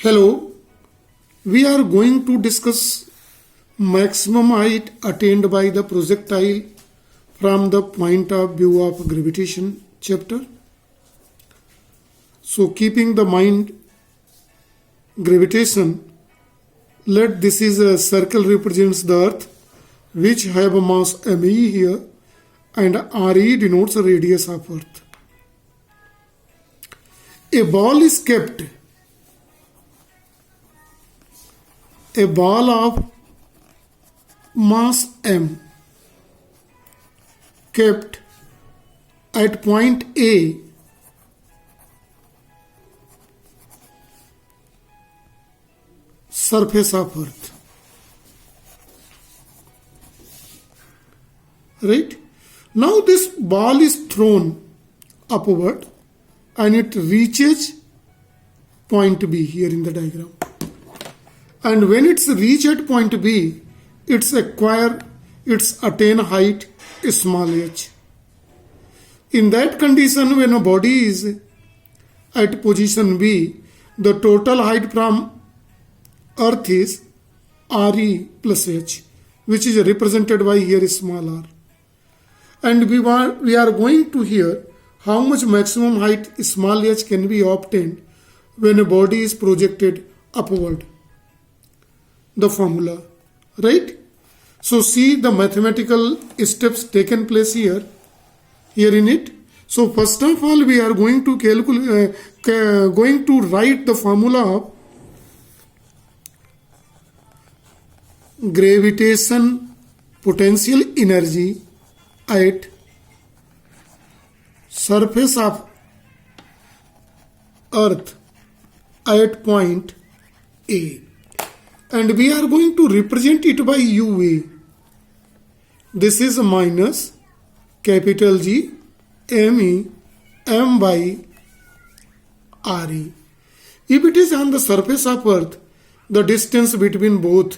Hello, we are going to discuss maximum height attained by the projectile from the point of view of gravitation chapter. So keeping the mind gravitation, let this is a circle represents the earth which have a mass ME here and RE denotes a radius of earth. A ball is kept. A ball of mass M kept at point A surface of earth. Right? Now this ball is thrown upward and it reaches point B here in the diagram. And when it's reached at point B, it's attain height small h. In that condition, when a body is at position B, the total height from earth is RE plus h, which is represented by here small r. And we are going to hear how much maximum height small h can be obtained when a body is projected upward. The formula, right? So see the mathematical steps taken place here in it. So first of all, we are going to write the formula of gravitation potential energy at surface of earth at point A. And we are going to represent it by UA. This is minus capital G ME M by RE. If it is on the surface of earth, the distance between both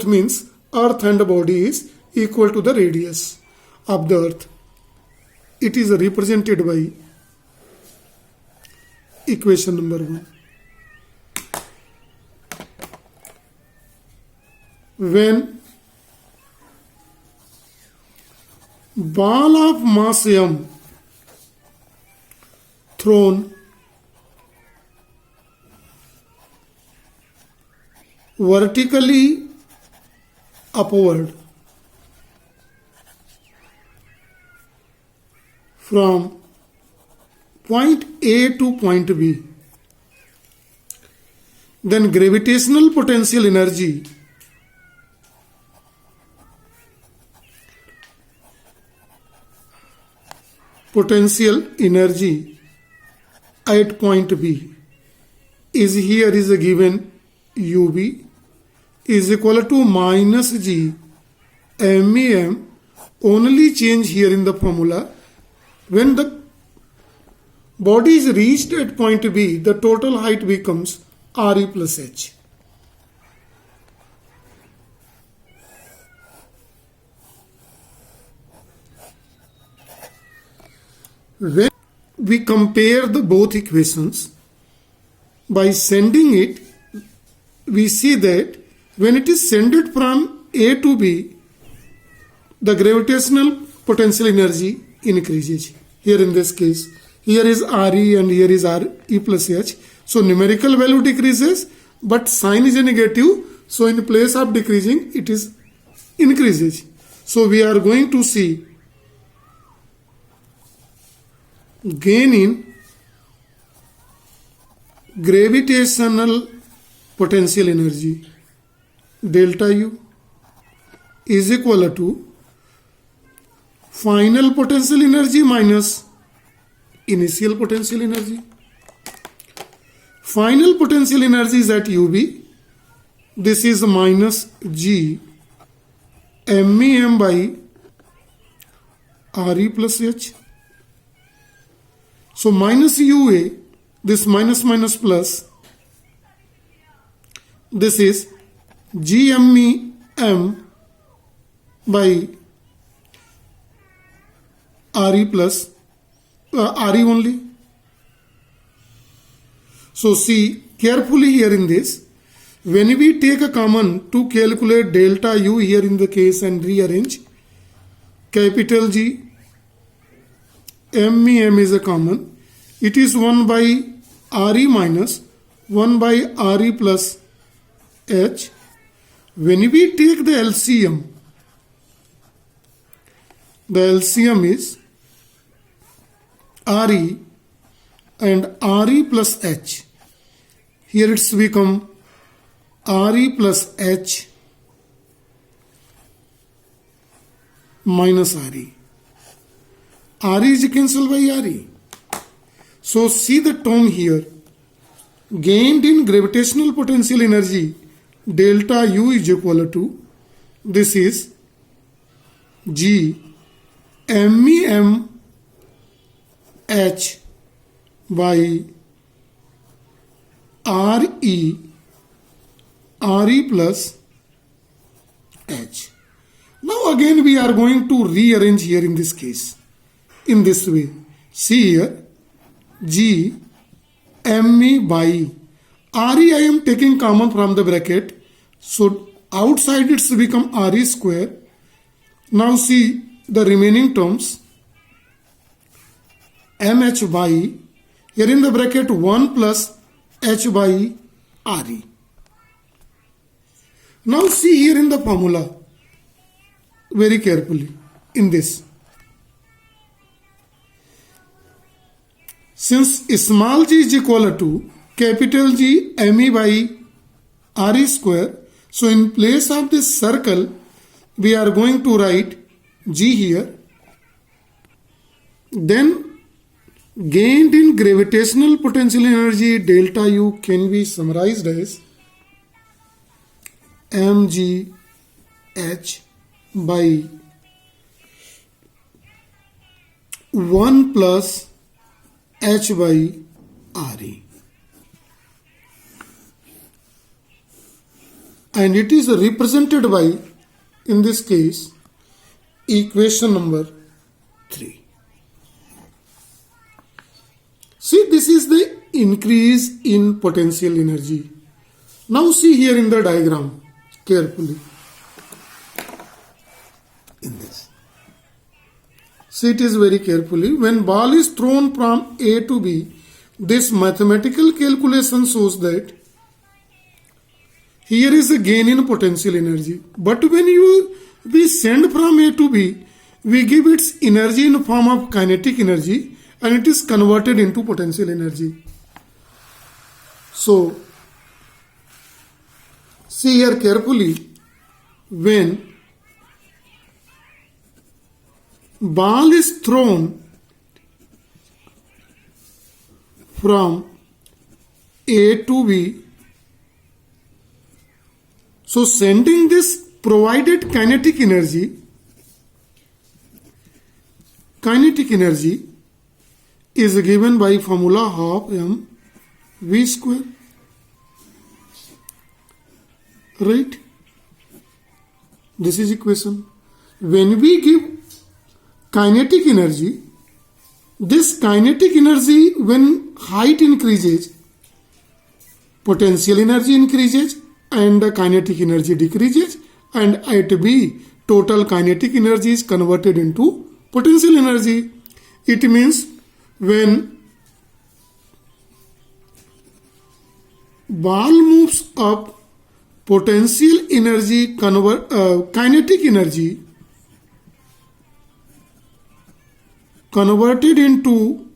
means earth and body is equal to the radius of the earth. It is represented by equation number 1. When ball of mass M thrown vertically upward from point A to point B, then gravitational potential energy at point B is given UB is equal to minus G MEM. Only change here in the formula. When the body is reached at point B, the total height becomes RE plus H. When we compare the both equations by sending it, we see that when it is sent from A to B, the gravitational potential energy increases. Here in this case, here is RE and here is RE plus H. So numerical value decreases, but sign is a negative. So in place of decreasing, it is increases. So we are going to see gain in gravitational potential energy delta U is equal to final potential energy minus initial potential energy. Final potential energy is at UB. This is minus G MEM by RE plus H. So minus UA, this minus plus, this is GMEM by RE plus RE only. So see carefully here in this. When we take a common to calculate delta U here in the case and rearrange, capital G, MEM is a common. It is 1 by RE minus 1 by RE plus H. When we take the LCM is RE and RE plus H. Here it's become RE plus H minus RE. RE is cancelled by RE. So see the term here. Gained in gravitational potential energy delta U is equal to, this is G MEM H by RE plus H. Now again we are going to rearrange here in this case in this way. See here, G ME by RE I am taking common from the bracket, so outside it's become RE square. Now see the remaining terms, MH by, here in the bracket 1 plus H by RE. Now see here in the formula very carefully in this. Since small g is equal to capital G ME by RE square, so in place of this circle we are going to write G here. Then gained in gravitational potential energy delta U can be summarized as mgh by 1 plus H by RE. And it is represented by, in this case, equation number 3. See, this is the increase in potential energy. Now see here in the diagram carefully. In this. See it is very carefully. When ball is thrown from A to B, this mathematical calculation shows that here is a gain in potential energy. But when we send from A to B, we give its energy in form of kinetic energy and it is converted into potential energy. So, see here carefully, when ball is thrown from A to B, so sending this provided kinetic energy is given by formula half mv square, right? This is equation. When we give kinetic energy, this kinetic energy when height increases, potential energy increases and the kinetic energy decreases, and at B total kinetic energy is converted into potential energy. It means when ball moves up, potential energy kinetic energy converted into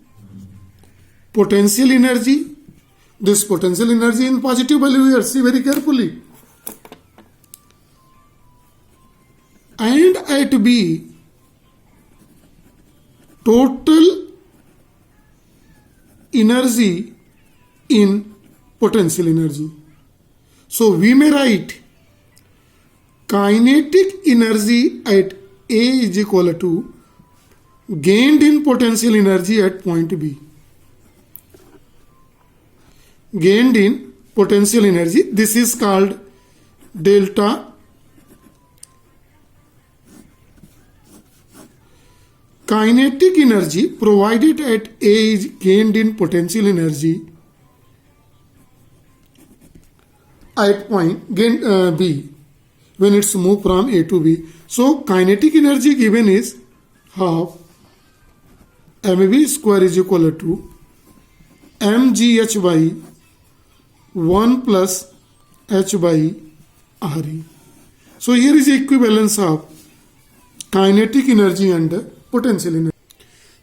potential energy. This potential energy in positive value here, see very carefully. And at B, total energy in potential energy. So we may write kinetic energy at A is equal to gained in potential energy at point B. Gained in potential energy, this is called delta kinetic energy provided at A is gained in potential energy at point B when it's moved from A to B. So kinetic energy given is half mv square is equal to mgh by 1 plus h by re. So here is the equivalence of kinetic energy and potential energy.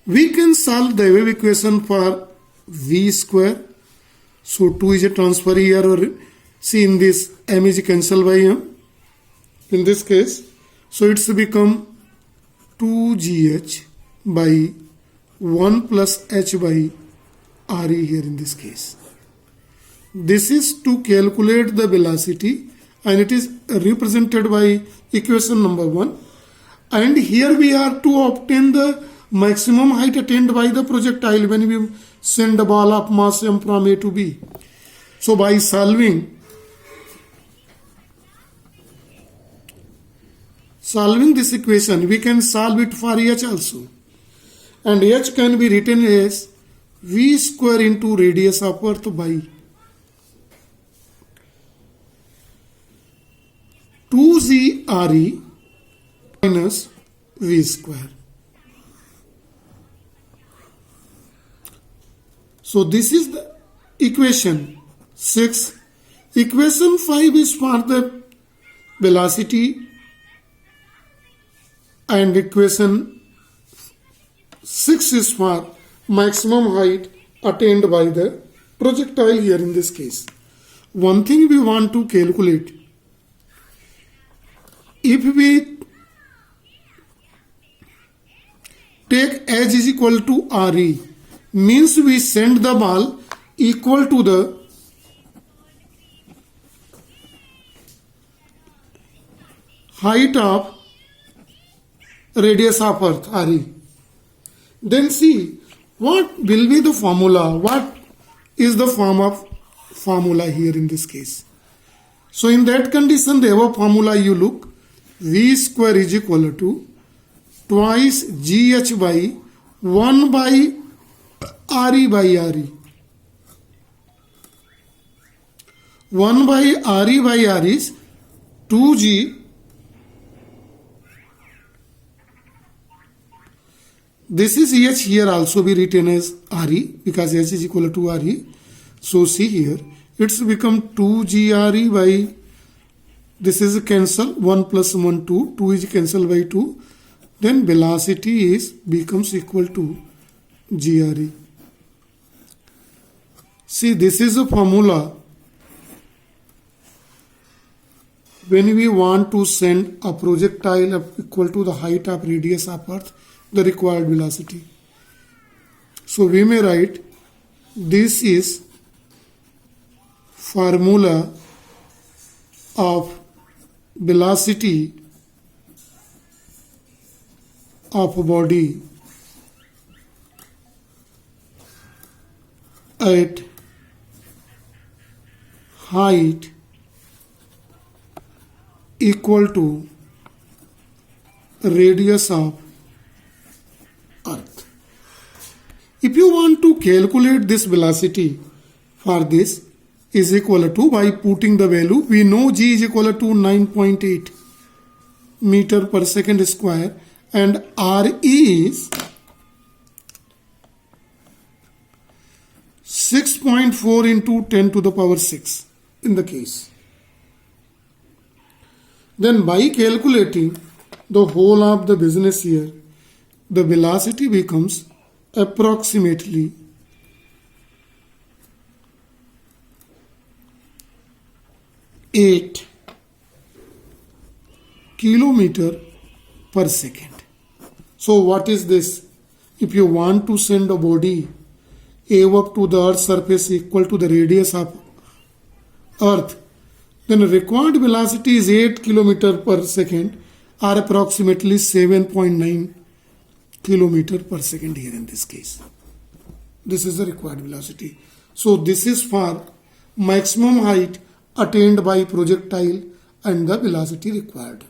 We can solve the wave equation for v square. So 2 is a transfer here, or see in this m is cancelled by m in this case. So it's become 2gh by 1 plus h by re here in this case. This is to calculate the velocity, and it is represented by equation number 1. And here we are to obtain the maximum height attained by the projectile when we send a ball of mass m from A to B. So by solving this equation, we can solve it for h also. And h can be written as v square into radius of earth by 2z re minus v square. So this is the equation 6. Equation 5 is for the velocity, and equation 6 is for maximum height attained by the projectile here in this case. One thing we want to calculate, if we take h is equal to re, means we send the ball equal to the height of radius of earth re. Then see what will be the formula, what is the form of formula here in this case. So in that condition, the above formula you look, v square is equal to twice gh by 1 by re by re. 1 by re by re is 2g. This is h here also be written as re because h is equal to re. So see here, it's become 2g re by, this is cancel, 1 plus 1 2, 2 is cancelled by 2. Then velocity is becomes equal to gre. See, this is a formula when we want to send a projectile equal to the height of radius of earth, the required velocity. So we may write this is formula of velocity of a body at height equal to radius of earth. If you want to calculate this velocity for this is equal to, by putting the value, we know g is equal to 9.8 meter per second square, and re is 6.4 into 10 to the power 6 in the case. Then by calculating the whole of the business here, the velocity becomes approximately 8 kilometer per second. So what is this? If you want to send a body up to the earth's surface equal to the radius of earth, then required velocity is 8 kilometer per second, or approximately 7.9 kilometer per second here in this case. This is the required velocity. So this is for maximum height attained by projectile and the velocity required.